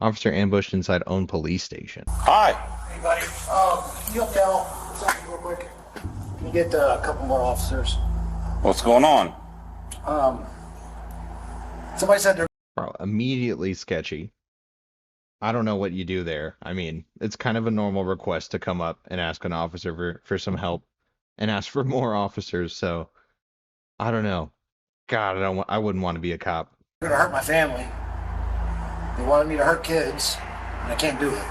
Officer ambushed inside own police station. Hi. Hey, buddy. You help out something real quick. Can you get a couple more officers? What's going on? Somebody said they're... Bro, immediately sketchy. I don't know what you do there. I mean, it's kind of a normal request to come up and ask an officer for some help and ask for more officers, so I don't know. God, I wouldn't want to be a cop. They're gonna hurt my family. They wanted me to hurt kids, and I can't do it.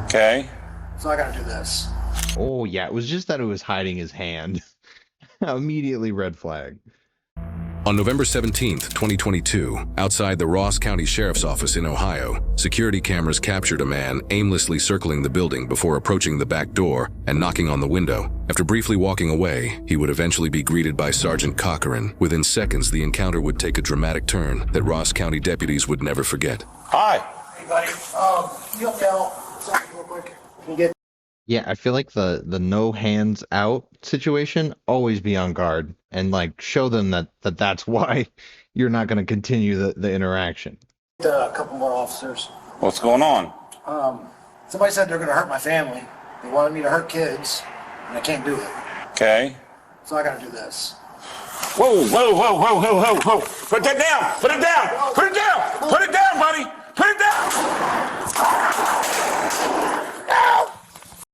Okay. So I gotta do this. Oh, yeah, it was just that it was hiding his hand. Immediately red flag. On November 17th, 2022, outside the Ross County Sheriff's Office in Ohio, security cameras captured a man aimlessly circling the building before approaching the back door and knocking on the window. After briefly walking away, he would eventually be greeted by Sergeant Cochran. Within seconds, the encounter would take a dramatic turn that Ross County deputies would never forget. Hi. Hey, buddy. You help out something real quick. Can you get... Yeah, I feel like the no hands out situation, always be on guard and like show them that's why you're not going to continue the interaction. A couple more officers. What's going on? Somebody said they're gonna hurt my family. They wanted me to hurt kids, and I can't do it. Okay. So I gotta do this. Whoa, whoa, whoa, whoa, whoa, whoa, whoa. Put that down. Put it down. Put it down. Put it down, buddy. Put it down. Ow.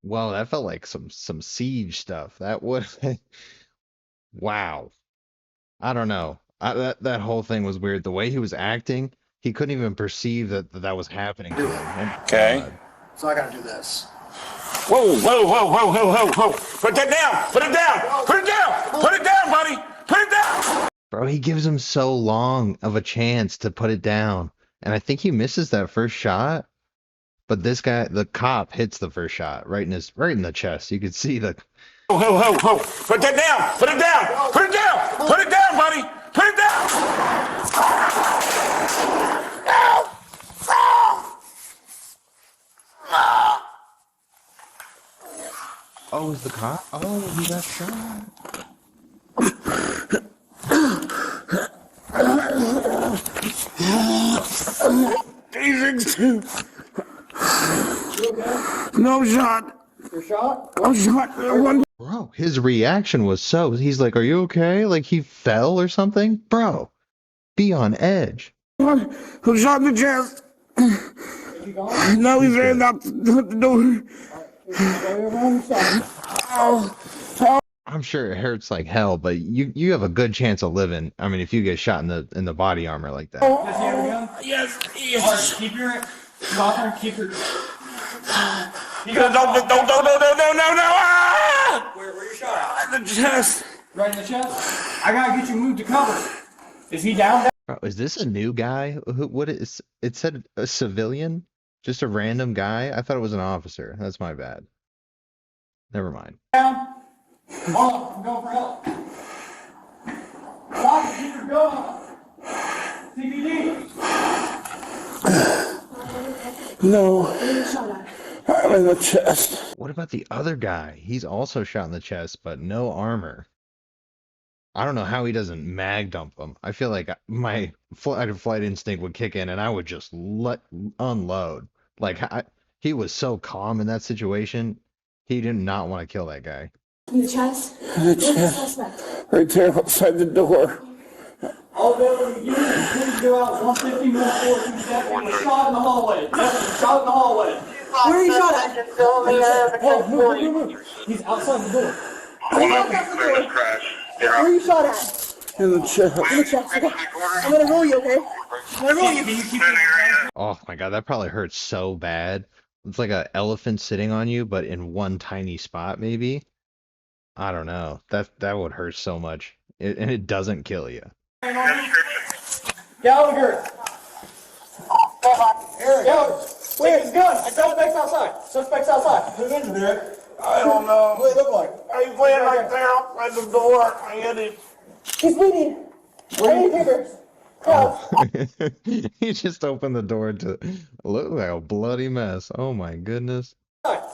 Well, that felt like some siege stuff. That would, wow. I don't know. That whole thing was weird. The way he was acting, he couldn't even perceive that was happening to him. Okay. So I gotta do this. Whoa, whoa, whoa, whoa, whoa, whoa, whoa. Put that down. Put it down. Put it down. Put it down, buddy. Put it down. Bro, he gives him so long of a chance to put it down. And I think he misses that first shot. But this guy, the cop, hits the first shot right in the chest. You could see the... Whoa, whoa, whoa, whoa. Put that down. Put it down. Put it down. Put it down, buddy. Put it down. Ow. Oh, is the cop? Oh, he got shot. No shot. You're shot? No shot. Bro, his reaction was he's like, are you okay? Like he fell or something? Bro, be on edge. I'm shot in the chest. Is he gone? No, he's ran out the door. I'm sure it hurts like hell, but you have a good chance of living. I mean, if you get shot in the body armor like that. Does he have a gun? Yes, yes. Alright, keep your... Cochran, keep your... You No, got... no, no, no, no, no, no, no. Ah! Where you shot? In the chest. Right in the chest? I gotta get you moved to cover. Is he down? Bro, is this a new guy? What is it? Said a civilian? Just a random guy? I thought it was an officer. That's my bad. Never mind. Down. Oh, I'm going for help. Stop, keep your gun. CBD. No. I'm in the chest. What about the other guy? He's also shot in the chest, but no armor. I don't know how he doesn't mag dump him. I feel like my flight instinct would kick in and I would just unload. Like, he was so calm in that situation. He did not want to kill that guy. In the chest? In the chest. Right there outside the door. All available units, please go out 150 minutes forward. He was shot in the hallway. Yes, shot in the hallway. Where are you shot at? Oh, move. He's outside the door. Where are you shot at? In the chest. In the chest, okay. I'm gonna roll you, okay? I'm gonna roll you. Oh my god, that probably hurts so bad. It's like an elephant sitting on you, but in one tiny spot, maybe. I don't know. That would hurt so much, and it doesn't kill you. Gallagher. Gallagher. Wait, his gun. Suspect's outside. Suspect's outside. Who's in there? I don't know. What do they look like? He's laying right there outside the door. I hit him. He's bleeding. I need papers. Oh. He just opened the door to look like a bloody mess. Oh my goodness.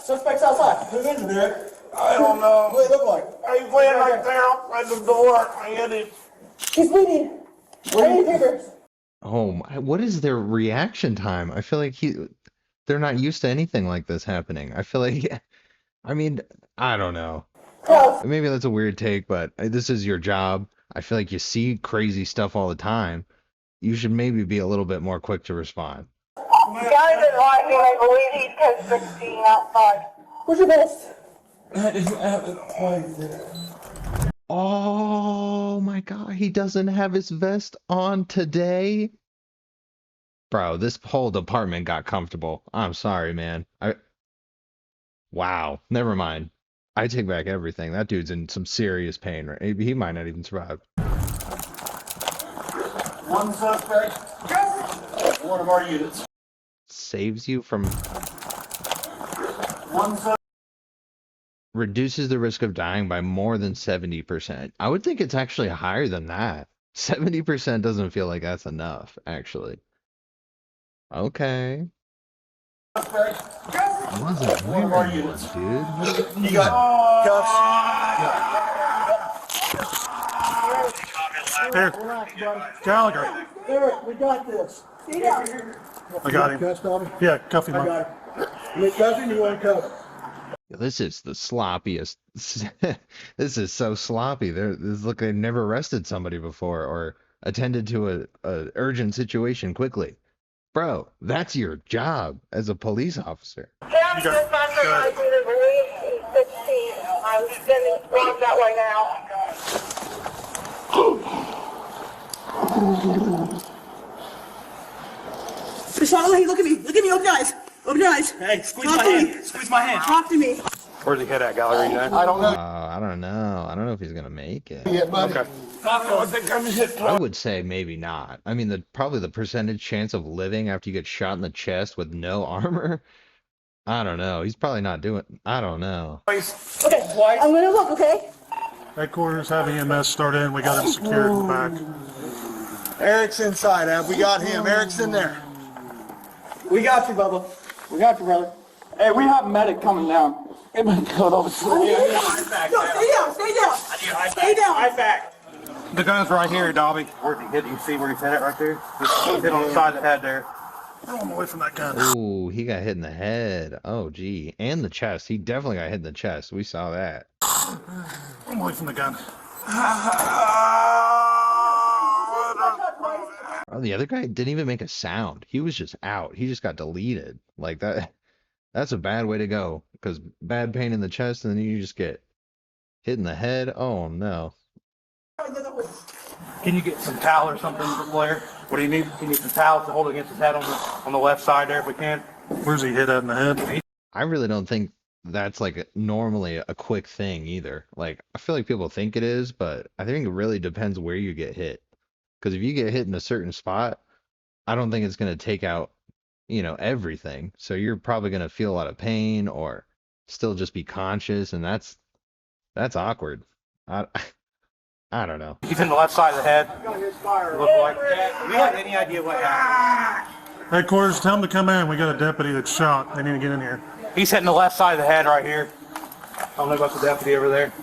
Suspect's outside. Who's in there? I don't know. What do they look like? He's laying right there outside the door. I hit him. He's bleeding. I need papers. Oh my, what is their reaction time? I feel like they're not used to anything like this happening. I feel like, I mean, I don't know. Maybe that's a weird take, but this is your job. I feel like you see crazy stuff all the time. You should maybe be a little bit more quick to respond. Guys is watching, I believe he's 1016 outside. Where's your best? Oh my God, he doesn't have his vest on today. Bro, this whole department got comfortable. I'm sorry, man. Wow, never mind. I take back everything. That dude's in some serious pain, right? He might not even survive. One suspect. One of our units. Saves you from One suspect. reduces the risk of dying by more than 70%. I would think it's actually higher than that. 70% doesn't feel like that's enough, actually. Okay. I wasn't One of our wearing one, units. dude. What do you You got cuffs. Here, Gallagher. Eric, we got this. Stay down. I got him. Cuffs, Tommy? Yeah, cuff him I up. got it. You need cuffing, you want cuffing? This is the sloppiest. This is so sloppy. This look, they've never arrested somebody before or attended to a urgent situation quickly. Bro, that's your job as a police officer. County dispatcher, I believe he's 16. I'm sending squad that way now. Charlotte, look at me. Look at me. Open your eyes. Open your eyes. Hey, squeeze Talk my to hand. me. Squeeze my hand. Talk to me. Where's he head at, Gallagher? You know? I don't know. I don't know. I don't know if he's gonna make it. Okay. I think I'm hit. I would say maybe not. I mean, probably the percentage chance of living after you get shot in the chest with no armor. I don't know. He's probably not doing. I don't know. Okay, I'm gonna look, okay? Headquarters have EMS start in. We got him secured in the back. Eric's inside, Ab. We got him. Eric's in there. We got you, Bubba. We got you, brother. Hey, we have a medic coming down. Hey, man, go over. No, stay down, stay down. Stay down. back. The gun's right here, Dobby. Where's he hit? You see where he's hit it right there? Just hit on the side of the head there. Throw him away from that gun. Ooh, he got hit in the head. Oh, gee, and the chest. He definitely got hit in the chest. We saw that. Throw him away from the gun. Oh, the other guy didn't even make a sound. He was just out. He just got deleted. Like that. That's a bad way to go. Because bad pain in the chest, and then you just get hit in the head. Oh no. Can you get some towel or something for Blair? What do you need? You need some towels to hold against his head on the left side there if we can. Where's he hit at in the head? I really don't think that's like normally a quick thing either. Like I feel like people think it is, but I think it really depends where you get hit. Because if you get hit in a certain spot, I don't think it's going to take out, everything. So you're probably going to feel a lot of pain or still just be conscious, and that's awkward. I don't know. He's in the left side of the head. Look like. Do you have any idea what happened? Headquarters, tell him to come in. We got a deputy that's shot. They need to get in here. He's hitting the left side of the head right here. I don't know about the deputy over there.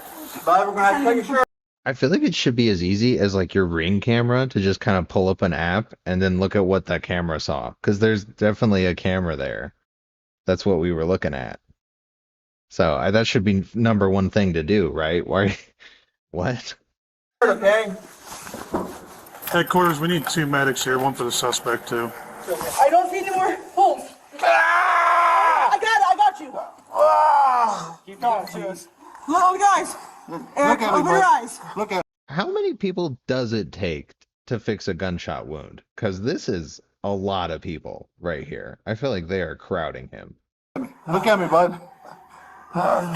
I feel like it should be as easy as like your Ring camera to just kind of pull up an app and then look at what that camera saw. Because there's definitely a camera there. That's what we were looking at. So that should be number one thing to do, right? Why? What? Okay. Headquarters, we need 2 medics here. One for the suspect too. I don't see any more holes. I got it, I got you. Keep going, sis. Look, guys. Eric, open your eyes. How many people does it take to fix a gunshot wound? Because this is a lot of people right here. I feel like they are crowding him. Look at me, bud.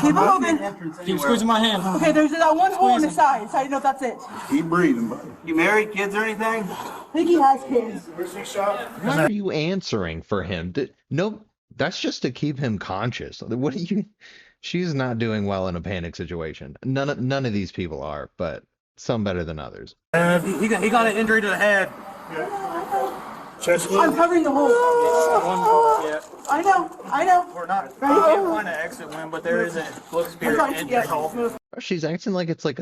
Keep moving. Keep squeezing my hand. Okay, there's that one hole on the side, so I don't know if that's it. Keep breathing, bud. You married, kids or anything? I think he has kids. Where's he shot? Why are you answering for him? No, that's just to keep him conscious. What are you? She's not doing well in a panic situation. None of these people are, but some better than others. He got an injury to the head. Chest I'm covering the hole. Yeah. I know. We're not. We can't find an exit one, but there is a looks I got you. hole. She's acting like it's like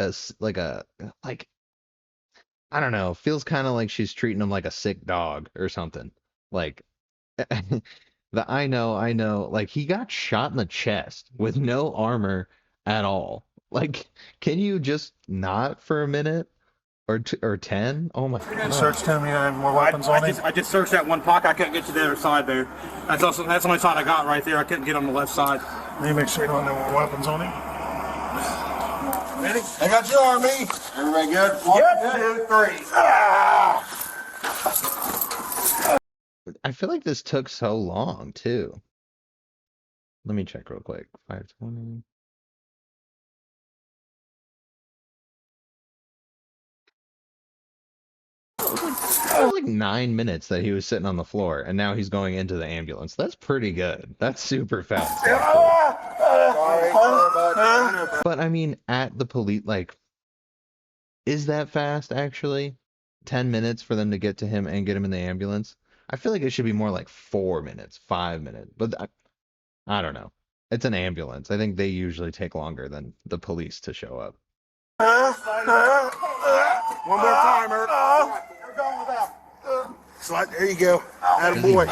I don't know, feels kind of like she's treating him like a sick dog or something. Like I know, like he got shot in the chest with no armor at all. Like, can you just not for a minute or 10? Oh my And God. searched him, you have more weapons on him. I just searched that one pocket. I couldn't get to the other side there. That's the only side I got right there. I couldn't get on the left side. Let me make sure you don't have more weapons on him. Ready? I got you, Army. Everybody good? One, 2, 3. I feel like this took so long too. Let me check real quick. 520. It was like 9 minutes that he was sitting on the floor, and now he's going into the ambulance. That's pretty good. That's super fast. But I mean, at the police, like, is that fast actually? 10 minutes for them to get to him and get him in the ambulance? I feel like it should be more like 4 minutes, 5 minutes. But I don't know. It's an ambulance. I think they usually take longer than the police to show up. One more time, Eric. You're going without. Slide. There you go. Atta boy.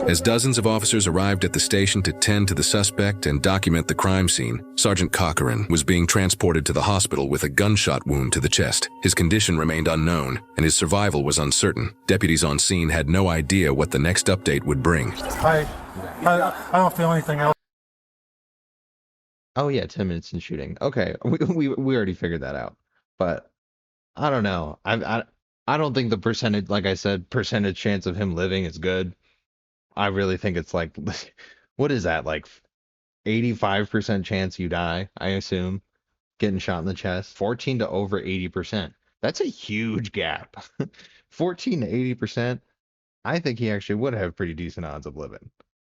As dozens of officers arrived at the station to tend to the suspect and document the crime scene, Sergeant Cochran was being transported to the hospital with a gunshot wound to the chest. His condition remained unknown, and his survival was uncertain. Deputies on scene had no idea what the next update would bring. I don't feel anything else. Oh yeah, 10 minutes in shooting. Okay, we already figured that out. But I don't know. I don't think the percentage, like I said, percentage chance of him living is good. I really think it's like, what is that, like 85% chance you die, I assume, getting shot in the chest? 14 to over 80%. That's a huge gap. 14 to 80%. I think he actually would have pretty decent odds of living.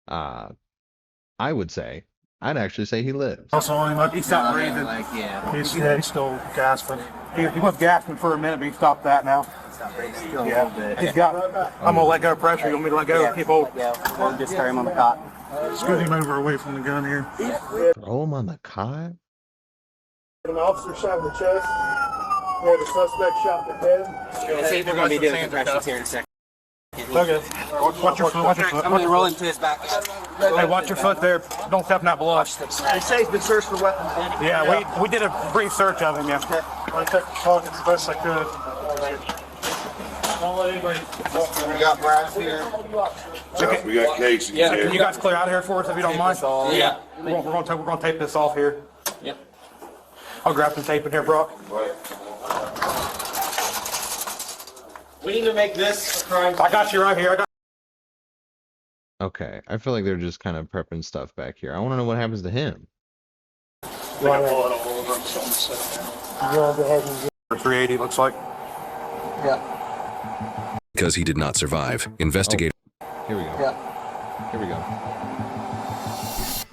I would say, I'd actually say he lives. Also on him, He stopped breathing. he's still gasping. He was gasping for a minute, but he stopped that now. Yeah. He's got. I'm gonna let go of pressure. You want me to let go? Keep hold. We'll just carry him on the cot. Scoot him over away from the gun here. Throw him on the cot? An officer shot in the chest. We had a suspect shot in the head. See, we're going to be doing compressions here in a second. Okay. Watch your foot. Watch your foot. I'm going to roll into his back. Hey, watch your foot there. Don't step in that blood. They say he's been searched for weapons. Yeah, we did a brief search of him. Yeah. I took the pockets the best I could. Don't let anybody. We got brass here. We got cases Yeah, here. can you guys clear out of here for us if you don't mind? Yeah. We're gonna tape this off here. Yep. I'll grab some tape in here, Brock. We need to make this a crime. I got you right here. Okay, I feel like they're just kind of prepping stuff back here. I want to know what happens to him. 380 looks like. Yeah. Because he did not survive, investigators. Here we go. Yeah. Here we go.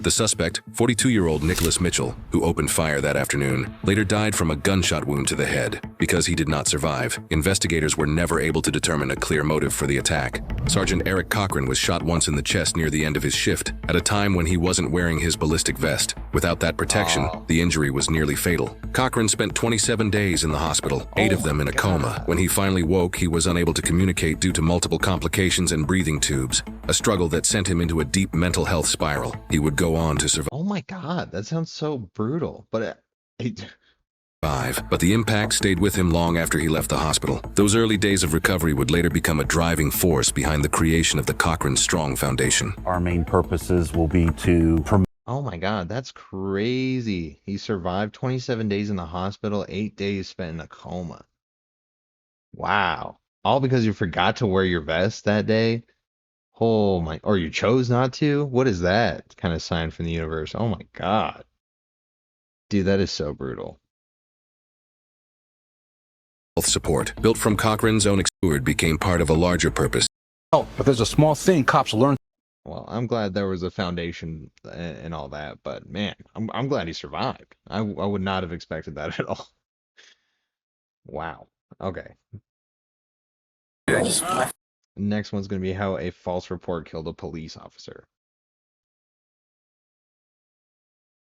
The suspect, 42-year-old Nicholas Mitchell, who opened fire that afternoon, later died from a gunshot wound to the head. Because he did not survive, investigators were never able to determine a clear motive for the attack. Sergeant Eric Cochran was shot once in the chest near the end of his shift, at a time when he wasn't wearing his ballistic vest. Without that protection, the injury was nearly fatal. Cochran spent 27 days in the hospital, 8 of them in a coma. When he finally woke, he was unable to communicate due to multiple complications and breathing tubes, a struggle that sent him into a deep mental health spiral. He would go on to survive. Oh my God, that sounds so brutal. But But the impact stayed with him long after he left the hospital. Those early days of recovery would later become a driving force behind the creation of the Cochran Strong Foundation. Our main purposes will be to promote. oh my God, that's crazy. He survived 27 days in the hospital, 8 days spent in a coma. Wow. All because you forgot to wear your vest that day? Oh my, or you chose not to? What is that kind of sign from the universe? Oh my God. Dude, that is so brutal. Health support, built from Cochran's own experience, became part of a larger purpose. Oh, but there's a small thing cops learn. Well, I'm glad there was a foundation and all that, but man, I'm glad he survived. I would not have expected that at all. Wow. Okay. Next one's going to be how a false report killed a police officer.